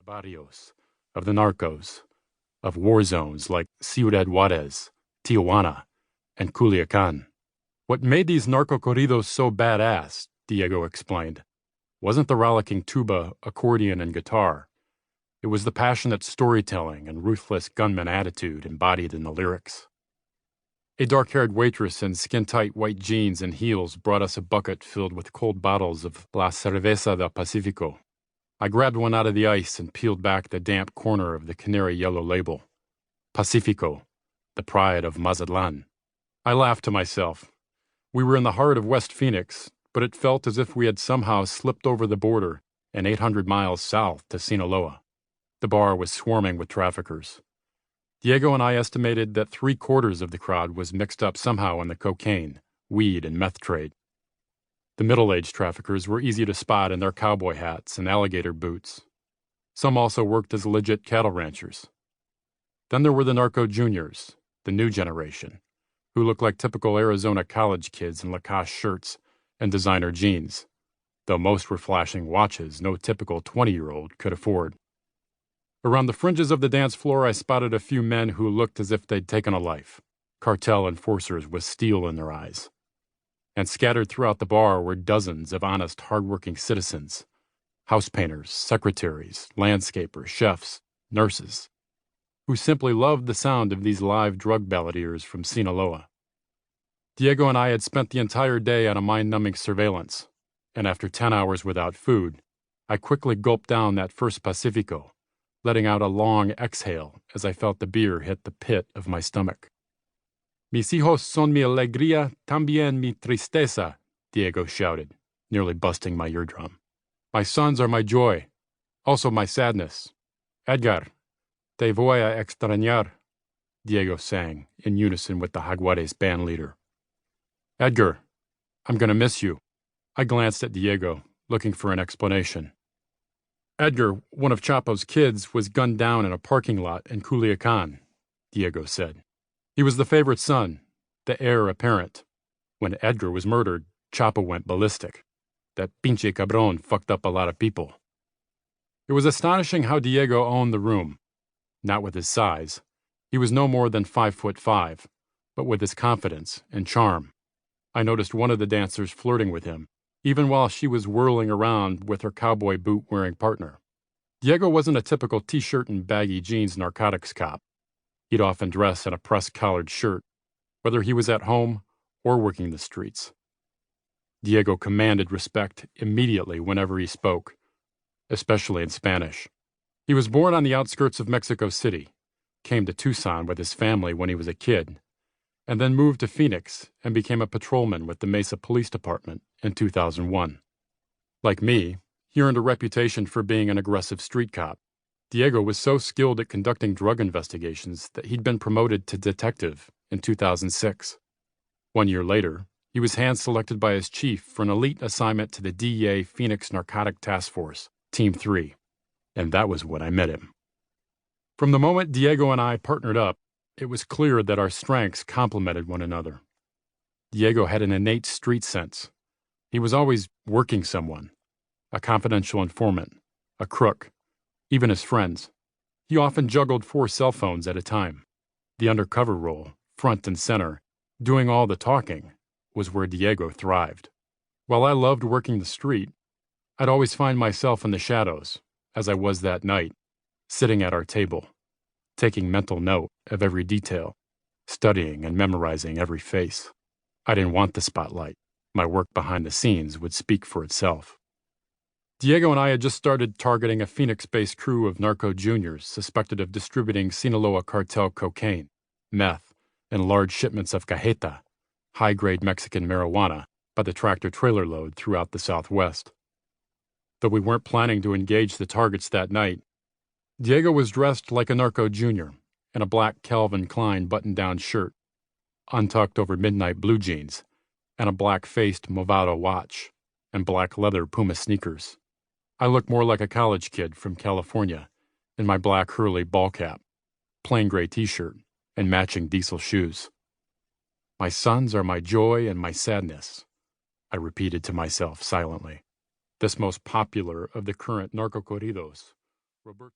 barrios, of the narcos, of war zones like Ciudad Juarez, Tijuana, and Culiacan. What made these narco corridos so badass, Diego explained, wasn't the rollicking tuba, accordion, and guitar. It was the passionate storytelling and ruthless gunman attitude embodied in the lyrics. A dark-haired waitress in skin-tight white jeans and heels brought us a bucket filled with cold bottles of La Cerveza del Pacifico. I grabbed one out of the ice and peeled back the damp corner of the canary yellow label. Pacifico, the pride of Mazatlan. I laughed to myself. We were in the heart of West Phoenix, but it felt as if we had somehow slipped over the border and 800 miles south to Sinaloa. The bar was swarming with traffickers. Diego and I estimated that 3/4 of the crowd was mixed up somehow in the cocaine, weed, and meth trade. The middle-aged traffickers were easy to spot in their cowboy hats and alligator boots. Some also worked as legit cattle ranchers. Then there were the narco juniors, the new generation, who looked like typical Arizona college kids in Lacoste shirts and designer jeans, though most were flashing watches no typical 20-year-old could afford. Around the fringes of the dance floor, I spotted a few men who looked as if they'd taken a life, cartel enforcers with steel in their eyes. And scattered throughout the bar were dozens of honest, hard-working citizens, house painters, secretaries, landscapers, chefs, nurses, who simply loved the sound of these live drug balladeers from Sinaloa. Diego and I had spent the entire day on a mind-numbing surveillance, and after 10 hours without food, I quickly gulped down that first Pacifico, letting out a long exhale as I felt the beer hit the pit of my stomach. Mis hijos son mi alegría, también mi tristeza, Diego shouted, nearly busting my eardrum. My sons are my joy, also my sadness. Edgar, te voy a extrañar, Diego sang, in unison with the Jaguares band leader. Edgar, I'm gonna miss you. I glanced at Diego, looking for an explanation. Edgar, one of Chapo's kids, was gunned down in a parking lot in Culiacan, Diego said. He was the favorite son, the heir apparent. When Edgar was murdered, Chapo went ballistic. That pinche cabron fucked up a lot of people. It was astonishing how Diego owned the room. Not with his size. He was no more than 5'5", but with his confidence and charm. I noticed one of the dancers flirting with him, even while she was whirling around with her cowboy boot-wearing partner. Diego wasn't a typical t-shirt and baggy jeans narcotics cop. He'd often dress in a pressed-collared shirt, whether he was at home or working the streets. Diego commanded respect immediately whenever he spoke, especially in Spanish. He was born on the outskirts of Mexico City, came to Tucson with his family when he was a kid, and then moved to Phoenix and became a patrolman with the Mesa Police Department in 2001. Like me, he earned a reputation for being an aggressive street cop. Diego was so skilled at conducting drug investigations that he'd been promoted to detective in 2006. 1 year later, he was hand-selected by his chief for an elite assignment to the D.E.A. Phoenix Narcotic Task Force, Team 3, and that was when I met him. From the moment Diego and I partnered up, it was clear that our strengths complemented one another. Diego had an innate street sense. He was always working someone, a confidential informant, a crook, even his friends. He often juggled 4 cell phones at a time. The undercover role, front and center, doing all the talking, was where Diego thrived. While I loved working the street, I'd always find myself in the shadows, as I was that night, sitting at our table, taking mental note of every detail, studying and memorizing every face. I didn't want the spotlight. My work behind the scenes would speak for itself. Diego and I had just started targeting a Phoenix-based crew of narco juniors suspected of distributing Sinaloa cartel cocaine, meth, and large shipments of cajeta, high-grade Mexican marijuana, by the tractor-trailer load throughout the Southwest. Though we weren't planning to engage the targets that night, Diego was dressed like a narco junior in a black Calvin Klein button-down shirt, untucked over midnight blue jeans, and a black-faced Movado watch, and black leather Puma sneakers. I looked more like a college kid from California in my black Hurley ball cap, plain gray t-shirt, and matching diesel shoes. My sons are my joy and my sadness, I repeated to myself silently. This most popular of the current narco corridos, Roberto